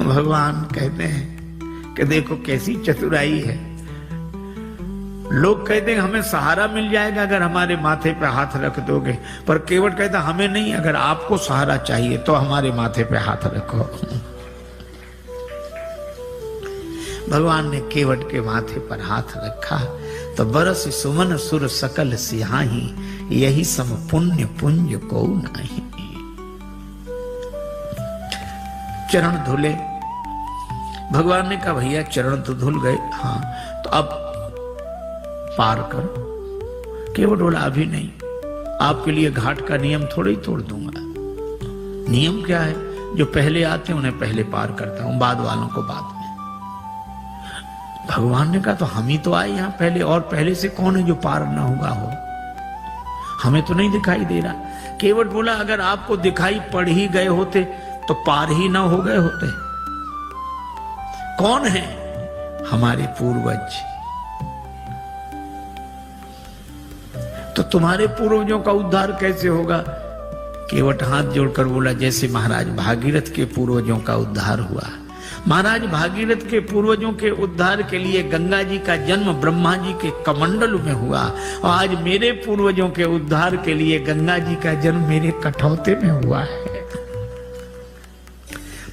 भगवान कहते हैं कि देखो कैसी चतुराई है। लोग कहते हैं हमें सहारा मिल जाएगा अगर हमारे माथे पे हाथ रख दोगे, पर केवट कहता हमें नहीं, अगर आपको सहारा चाहिए तो हमारे माथे पे हाथ रखो। भगवान ने केवट के माथे पर हाथ रखा तो बरस सुमन सुर सकल सिहाही, यही सम पुण्य पुंज को नहीं। चरण धुले। भगवान ने कहा भैया चरण तो धुल गए, हाँ तो अब पार करो। केवट बोला अभी नहीं, आपके लिए घाट का नियम थोड़ा ही तोड़ दूंगा। नियम क्या है? जो पहले आते हैं उन्हें पहले पार करता हूं, बाद वालों को बाद में। भगवान ने कहा तो हम ही तो आए यहां पहले, और पहले से कौन है जो पार ना होगा हो? हमें तो नहीं दिखाई दे रहा। केवट बोला अगर आपको दिखाई पड़ ही गए होते तो पार ही ना हो गए होते। कौन है? हमारे पूर्वज। तो तुम्हारे पूर्वजों का उद्धार कैसे होगा? केवट हाथ जोड़कर बोला जैसे महाराज भागीरथ के पूर्वजों का उद्धार हुआ। महाराज भागीरथ के पूर्वजों के उद्धार के लिए गंगा जी का जन्म ब्रह्मा जी के कमंडल में हुआ, और आज मेरे पूर्वजों के उद्धार के लिए गंगा जी का जन्म मेरे कठौते में हुआ है।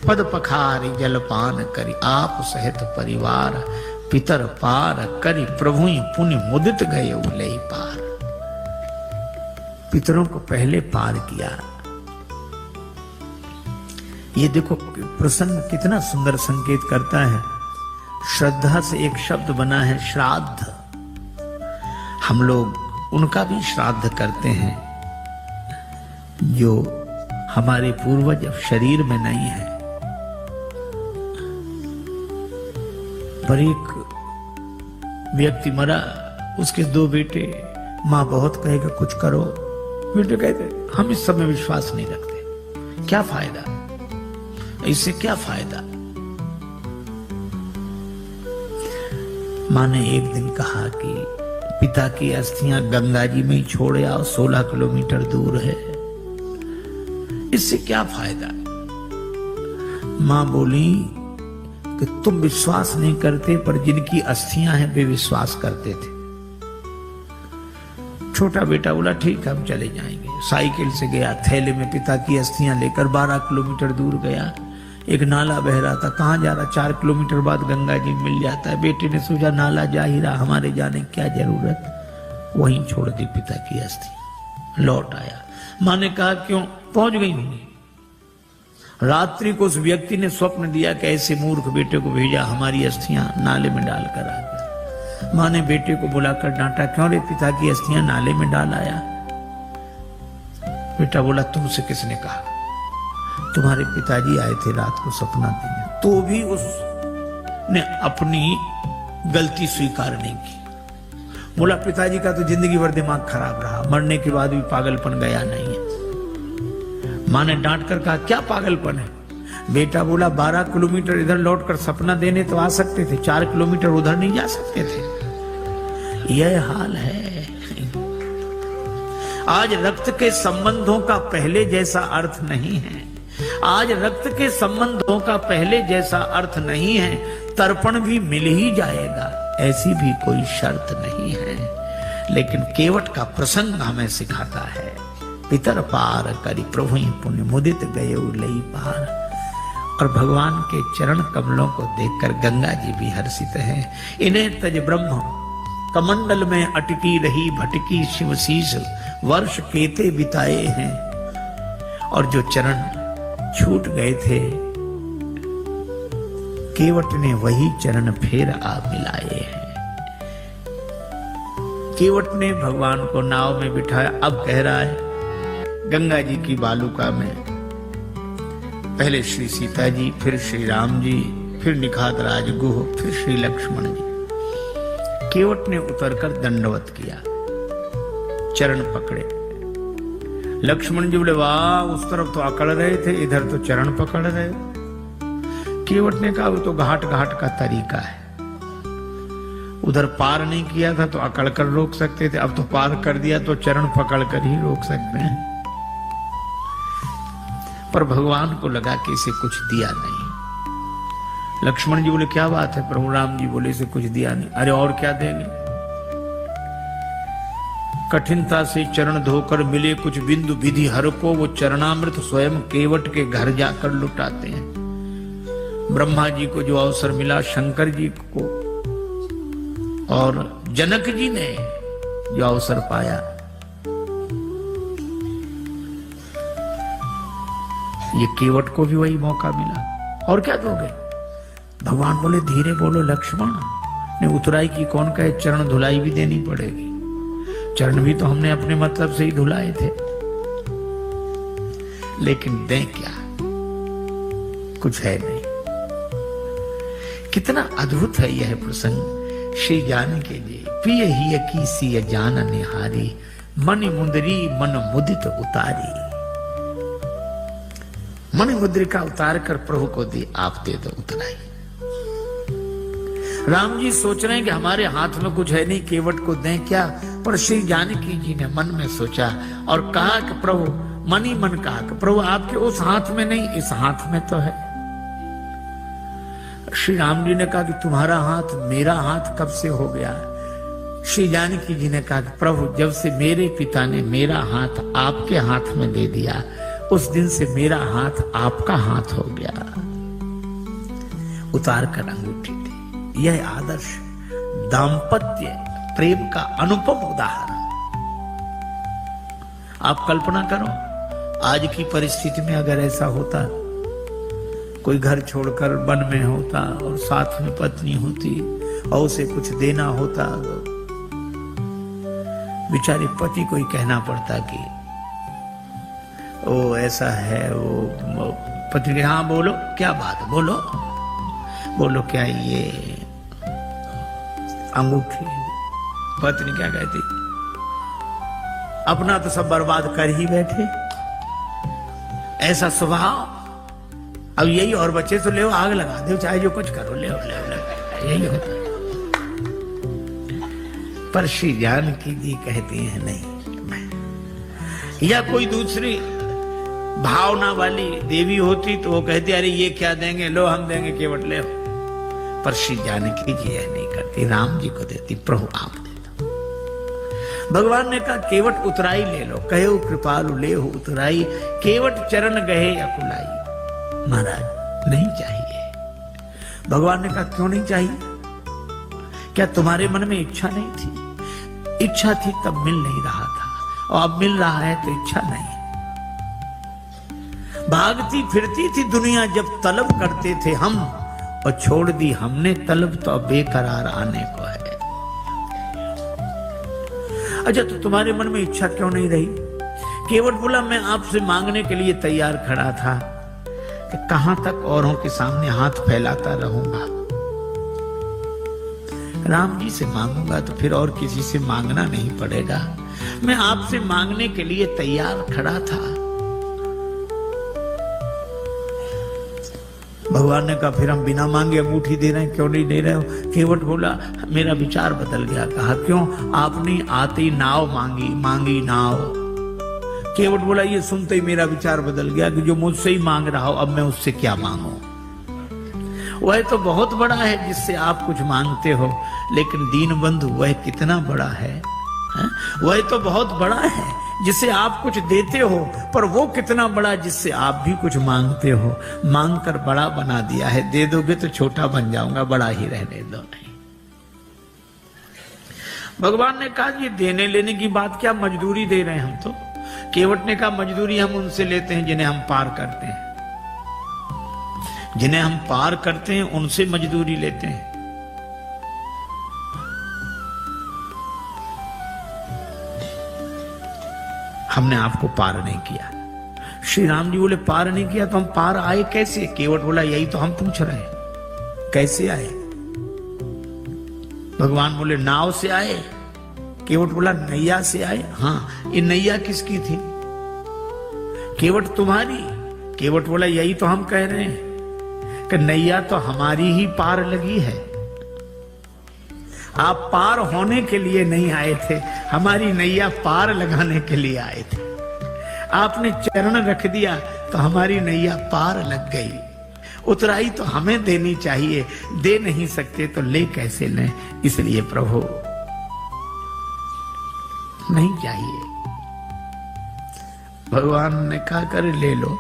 पद पखारी जलपान करी, आप सहित परिवार पितर पार करी, प्रभु पुण्य मुदित गए उले पार। पितरों को पहले पार किया। ये देखो प्रसंग कितना सुंदर संकेत करता है। श्रद्धा से एक शब्द बना है श्राद्ध। हम लोग उनका भी श्राद्ध करते हैं जो हमारे पूर्वज अब शरीर में नहीं है। पर एक व्यक्ति मरा, उसके 2 बेटे, मां बहुत कहेगा कुछ करो, बेटे कहते हम इस सब में विश्वास नहीं रखते, क्या फायदा, इससे क्या फायदा। मां ने एक दिन कहा कि पिता की अस्थियां गंगा जी में ही छोड़ आओ, 16 किलोमीटर दूर है, इससे क्या फायदा। मां बोली कि तुम विश्वास नहीं करते, पर जिनकी अस्थियां हैं वे विश्वास करते थे। छोटा बेटा बोला ठीक है हम चले जाएंगे। साइकिल से गया, थैले में पिता की अस्थियां लेकर 12 किलोमीटर दूर गया। एक नाला बह रहा था, कहां जा रहा, 4 किलोमीटर बाद गंगा जी मिल जाता है। बेटे ने सोचा नाला जा ही रहा, हमारे जाने की क्या जरूरत, वहीं छोड़ दी पिता की अस्थि। लौट आया, मां ने कहा क्यों, पहुंच गई होंगी। रात्रि को उस व्यक्ति ने स्वप्न दिया कि ऐसे मूर्ख बेटे को भेजा, हमारी अस्थियां नाले में डालकर आ गया। मां ने बेटे को बुलाकर डांटा, क्यों रे पिता की अस्थियां नाले में डाल आया। बेटा बोला तुमसे किसने कहा, तुम्हारे पिताजी आए थे रात को सपना देने। तो भी उसने अपनी गलती स्वीकार नहीं की। बोला पिताजी का तो जिंदगी भर दिमाग खराब रहा, मरने के बाद भी पागलपन गया नहीं है। मां ने डांट कर कहा क्या पागलपन है। बेटा बोला 12 किलोमीटर इधर लौटकर सपना देने तो आ सकते थे, 4 किलोमीटर उधर नहीं जा सकते थे। यह हाल है। आज रक्त के संबंधों का पहले जैसा अर्थ नहीं है। आज रक्त के संबंधों का पहले जैसा अर्थ नहीं है। तर्पण भी मिल ही जाएगा, ऐसी भी कोई शर्त नहीं है। लेकिन केवट का प्रसंग हमें सिखाता है, पितर पार करी प्रभु पुण्य मुदित गए लई पार। और भगवान के चरण कमलों को देखकर गंगा जी भी हर्षित हैं। इन्हें तज ब्रह्म कमंडल में अटकी रही भटकी शिवशीष वर्ष केते बिताए हैं। और जो चरण छूट गए थे केवट ने वही चरण फिर आ मिलाए हैं। केवट ने भगवान को नाव में बिठाया। अब कह रहा है गंगा जी की बालुका में पहले श्री सीता जी, फिर श्री राम जी, फिर निखात राज गुह, फिर श्री लक्ष्मण जी। केवट ने उतरकर दंडवत किया, चरण पकड़े। लक्ष्मण जी बोले वाह, उस तरफ तो अकड़ रहे थे, इधर तो चरण पकड़ रहे। केवट ने कहा वो तो घाट घाट का तरीका है, उधर पार नहीं किया था तो अकड़ कर रोक सकते थे, अब तो पार कर दिया तो चरण पकड़ कर ही रोक सकते हैं। पर भगवान को लगा कि इसे कुछ दिया नहीं। लक्ष्मण जी बोले क्या बात है। प्रभु राम जी बोले इसे कुछ दिया नहीं। अरे और क्या देंगे। कठिनता से चरण धोकर मिले कुछ बिंदु विधि हर को, वो चरणामृत स्वयं केवट के घर जाकर लुटाते हैं। ब्रह्मा जी को जो अवसर मिला, शंकर जी को और जनक जी ने जो अवसर पाया, ये केवट को भी वही मौका मिला। और क्या दोगे। भगवान बोले धीरे बोलो लक्ष्मण, ने उतराई की कौन कहे, चरण धुलाई भी देनी पड़ेगी। चरण भी तो हमने अपने मतलब से ही धुलाए थे। लेकिन दें क्या, कुछ है नहीं। कितना अद्भुत है यह प्रसंग। श्री जानकी जी पिय ही की सी जान निहारी, मन मुंदरी मन मुदित उतारी। मन मुद्रिका उतार कर प्रभु को दी, आप दे दो उतराई। राम जी सोच रहे हैं कि हमारे हाथ में कुछ है नहीं, केवट को दें क्या। पर श्री जानकी जी ने मन में सोचा और कहा कि प्रभु, मन ही मन कहा कि प्रभु आपके उस हाथ में नहीं, इस हाथ में तो है। श्री राम जी ने कहा कि तुम्हारा हाथ मेरा हाथ कब से हो गया। श्री जानकी जी ने कहा कि प्रभु जब से मेरे पिता ने मेरा हाथ आपके हाथ में दे दिया, उस दिन से मेरा हाथ आपका हाथ हो गया। उतार कर अंगूठी दी। यह आदर्श दाम्पत्य प्रेम का अनुपम उदाहरण। आप कल्पना करो, आज की परिस्थिति में अगर ऐसा होता, कोई घर छोड़कर वन में होता और साथ में पत्नी होती और उसे कुछ देना होता, तो बेचारे पति को ही कहना पड़ता कि ओ ऐसा है, वो पति ने हाँ बोलो, क्या बात, बोलो बोलो, क्या ये अंगूठी। पत्नी क्या कहती, अपना तो सब बर्बाद कर ही बैठे, ऐसा स्वभाव। अब यही और बच्चे तो ले आग लगा दो, चाहे जो कुछ करो, ले यही होता। पर श्री जानकी जी कहती हैं नहीं। या कोई दूसरी भावना वाली देवी होती तो वो कहती अरे ये क्या देंगे, लो हम देंगे, केवट ले। पर श्री जानकी जी यह नहीं करती, राम जी को देती, प्रभु आप दे दो। भगवान ने कहा केवट उतराई ले लो, कहे कृपालु ले हो उतराई, केवट चरण गहे अकुलाई। महाराज नहीं चाहिए। भगवान ने कहा क्यों नहीं चाहिए? क्या तुम्हारे मन में इच्छा नहीं थी? इच्छा थी तब मिल नहीं रहा था, और अब मिल रहा है तो इच्छा नहीं। भागती फिरती थी दुनिया जब तलब करते थे हम, और छोड़ दी हमने तलब तो अब बेकरार आने को है। अच्छा तो तुम्हारे मन में इच्छा क्यों नहीं रही? केवट बोला मैं आपसे मांगने के लिए तैयार खड़ा था कि कहां तक औरों के सामने हाथ फैलाता रहूंगा। राम जी से मांगूंगा तो फिर और किसी से मांगना नहीं पड़ेगा। मैं आपसे मांगने के लिए तैयार खड़ा था। भगवान ने कहा फिर हम बिना मांगे अंगूठी दे रहे हैं, क्यों नहीं दे रहे हो? केवट बोला मेरा विचार बदल गया। कहा क्यों? आपने आते ही नाव मांगी नाव। केवट बोला ये सुनते ही मेरा विचार बदल गया कि जो मुझसे ही मांग रहा हो, अब मैं उससे क्या मांगू? वह तो बहुत बड़ा है जिससे आप कुछ मांगते हो, लेकिन दीन बंधु वह कितना बड़ा है? वह तो बहुत बड़ा है जिससे आप कुछ देते हो, पर वो कितना बड़ा जिससे आप भी कुछ मांगते हो। मांग कर बड़ा बना दिया है, दे दोगे तो छोटा बन जाऊंगा, बड़ा ही रहने दो। नहीं, भगवान ने कहा ये देने लेने की बात क्या, मजदूरी दे रहे हैं हम तो। केवट ने कहा मजदूरी हम उनसे लेते हैं जिन्हें हम पार करते हैं, जिन्हें हम पार करते हैं उनसे मजदूरी लेते हैं। हमने आपको पार नहीं किया। श्री राम जी बोले पार नहीं किया तो हम पार आए कैसे? केवट बोला यही तो हम पूछ रहे हैं, कैसे आए? भगवान बोले नाव से आए। केवट बोला नैया से आए। हाँ, ये नैया किसकी थी? केवट तुम्हारी। केवट बोला यही तो हम कह रहे हैं कि नैया तो हमारी ही पार लगी है। आप पार होने के लिए नहीं आए थे, हमारी नैया पार लगाने के लिए आए थे। आपने चरण रख दिया तो हमारी नैया पार लग गई। उतराई तो हमें देनी चाहिए, दे नहीं सकते तो ले कैसे लें? इसलिए प्रभु नहीं चाहिए। भगवान ने कहा कर ले लो।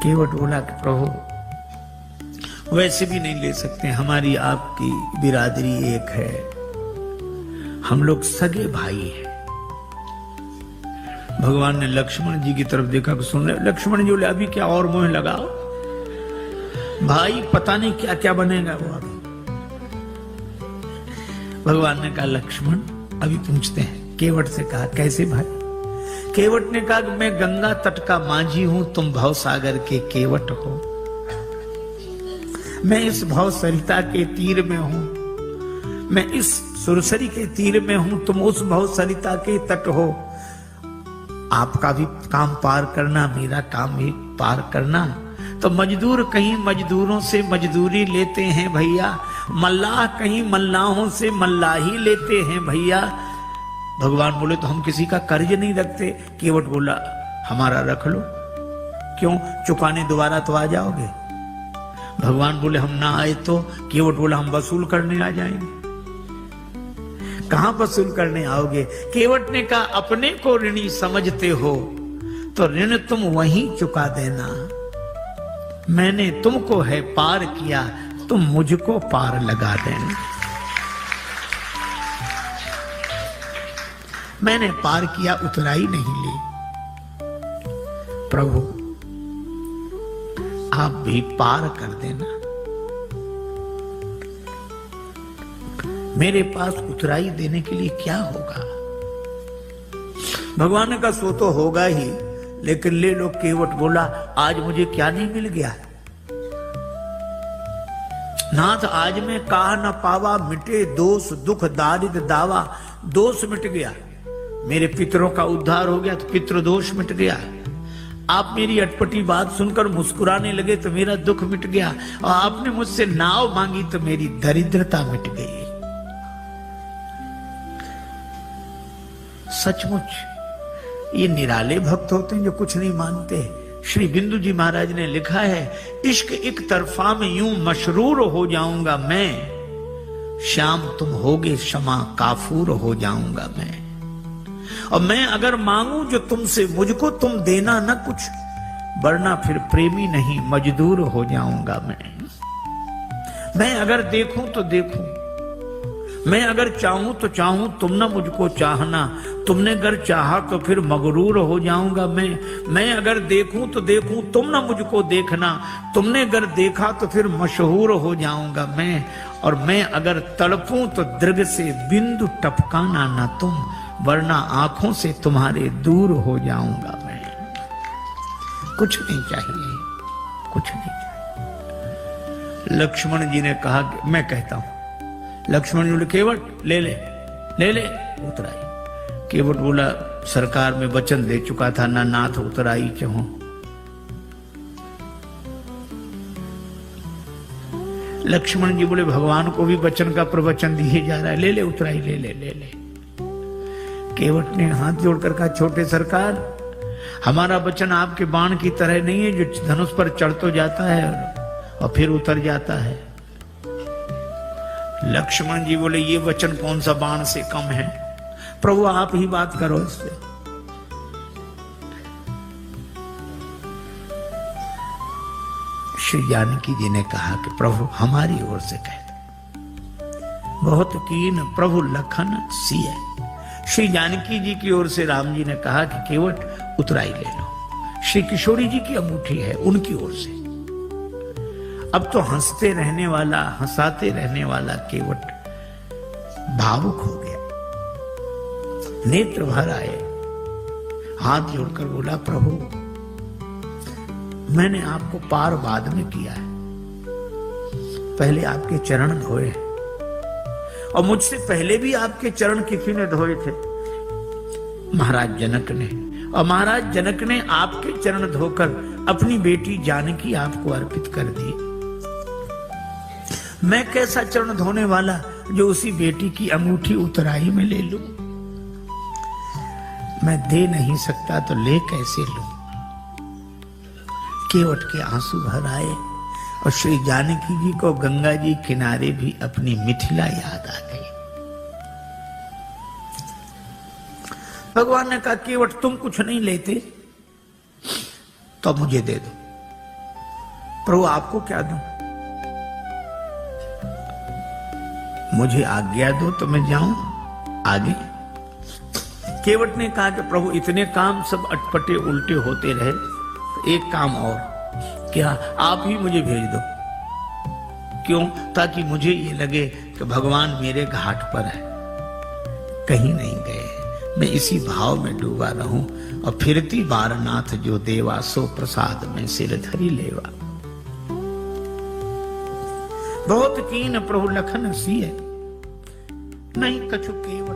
केवट बोला कि प्रभु वैसे भी नहीं ले सकते, हमारी आपकी बिरादरी एक है, हम लोग सगे भाई हैं। भगवान ने लक्ष्मण जी की तरफ देखा कि सुन रहे। लक्ष्मण जी बोले अभी क्या और मोह लगाओ भाई, पता नहीं क्या क्या बनेगा वो अभी। भगवान ने कहा लक्ष्मण अभी पूछते हैं। केवट से कहा कैसे भाई? केवट ने कहा कि मैं गंगा तट का माझी हूं, तुम भवसागर के केवट हो। मैं इस भव सरिता के तीर में हूं, मैं इस सुरसरी के तीर में हूं, तुम उस भव सरिता के तट हो। आपका भी काम पार करना, मेरा काम भी पार करना। तो मजदूर कहीं मजदूरों से मजदूरी लेते हैं भैया, मल्लाह कहीं मल्लाहों से मल्लाही लेते हैं भैया। भगवान बोले तो हम किसी का कर्ज नहीं रखते। केवट बोला हमारा रख लो। क्यों? चुकाने दोबारा तो आ जाओगे। भगवान बोले हम ना आए तो? केवट बोला हम वसूल करने आ जाएंगे। कहां वसूल करने आओगे? केवट ने कहा अपने को ऋणी समझते हो तो ऋण तुम वहीं चुका देना। मैंने तुमको है पार किया, तुम मुझको पार लगा देना। मैंने पार किया, उतराई नहीं ली। प्रभु आप भी पार कर देना। मेरे पास उतराई देने के लिए क्या होगा? भगवान का सो तो होगा ही, लेकिन ले लो। केवट बोला, आज मुझे क्या नहीं मिल गया? नाथ आज मैं कहा न पावा, मिटे दोष दुख दारिद्र दावा। दोष मिट गया, मेरे पितरों का उद्धार हो गया, तो पितृ दोष मिट गया। आप मेरी अटपटी बात सुनकर मुस्कुराने लगे तो मेरा दुख मिट गया, और आपने मुझसे नाव मांगी तो मेरी दरिद्रता मिट गई। सचमुच ये निराले भक्त होते हैं जो कुछ नहीं मानते। श्री बिंदु जी महाराज ने लिखा है, इश्क एक तरफा में यूं मशरूर हो जाऊंगा मैं, श्याम तुम होगे क्षमा काफूर हो जाऊंगा मैं। और मैं अगर मांगू जो तुमसे, मुझको तुम देना न कुछ, वरना फिर प्रेमी नहीं मजदूर हो जाऊंगा मैं अगर देखूं तो देखूं, मैं अगर चाहूं तो चाहूं, तुम ना मुझको चाहना। तुमने अगर चाहा तो फिर मगरूर हो जाऊंगा मैं अगर देखूं तो देखूं, तुम ना मुझको देखना। तुमने अगर देखा तो फिर मशहूर हो जाऊंगा मैं। और मैं अगर तड़पूं तो दृग से बिंदु टपकाना ना तुम, वरना आंखों से तुम्हारे दूर हो जाऊंगा मैं। कुछ नहीं चाहिए, कुछ नहीं चाहिए। लक्ष्मण जी ने कहा कि मैं कहता हूं। लक्ष्मण जी बोले, केवट ले ले ले ले उतराई। केवट बोला, सरकार में वचन दे चुका था ना नाथ उतराई चाहूं। लक्ष्मण जी बोले, भगवान को भी वचन का प्रवचन दिए जा रहा है, ले ले उतराई, ले ले ले ले। केवट ने हाथ जोड़कर कहा, छोटे सरकार, हमारा वचन आपके बाण की तरह नहीं है जो धनुष पर चढ़ तो जाता है और फिर उतर जाता है। लक्ष्मण जी बोले, ये वचन कौन सा बाण से कम है? प्रभु आप ही बात करो इससे। श्री जानकी जी ने कहा कि प्रभु हमारी ओर से कह दो। बहुत कीन प्रभु लखन सिय। श्री जानकी जी की ओर से राम जी ने कहा कि केवट उतराई ले लो। श्री किशोरी जी की अंगूठी है, उनकी ओर से। अब तो हंसते रहने वाला, हंसाते रहने वाला केवट भावुक हो गया, नेत्र भर आए, हाथ जोड़कर बोला, प्रभु मैंने आपको पार बाद में किया है, पहले आपके चरण धोए, और मुझसे पहले भी आपके चरण किसी ने धोए थे, महाराज जनक ने। और महाराज जनक ने आपके चरण धोकर अपनी बेटी जानकी आपको अर्पित कर दी। मैं कैसा चरण धोने वाला जो उसी बेटी की अंगूठी उतराई में ले लूं? मैं दे नहीं सकता तो ले कैसे लूं? केवट के आंसू भर आए, और श्री जानकी जी को गंगा जी किनारे भी अपनी मिथिला याद आ गई। भगवान ने कहा, केवट तुम कुछ नहीं लेते तो मुझे दे दो। प्रभु आपको क्या दूं? मुझे आज्ञा दो तो मैं जाऊं आगे। केवट ने कहा कि प्रभु इतने काम सब अटपटे उल्टे होते रहे, एक काम और, क्या आप ही मुझे भेज दो। क्यों? ताकि मुझे ये लगे कि भगवान मेरे घाट पर है, कहीं नहीं गए, मैं इसी भाव में डूबा रहूं। और फिरती बारनाथ जो देवा, सो प्रसाद में सिर धरी लेवा। बहुत कीन प्रभु लखन सिय, नहीं कछु केवट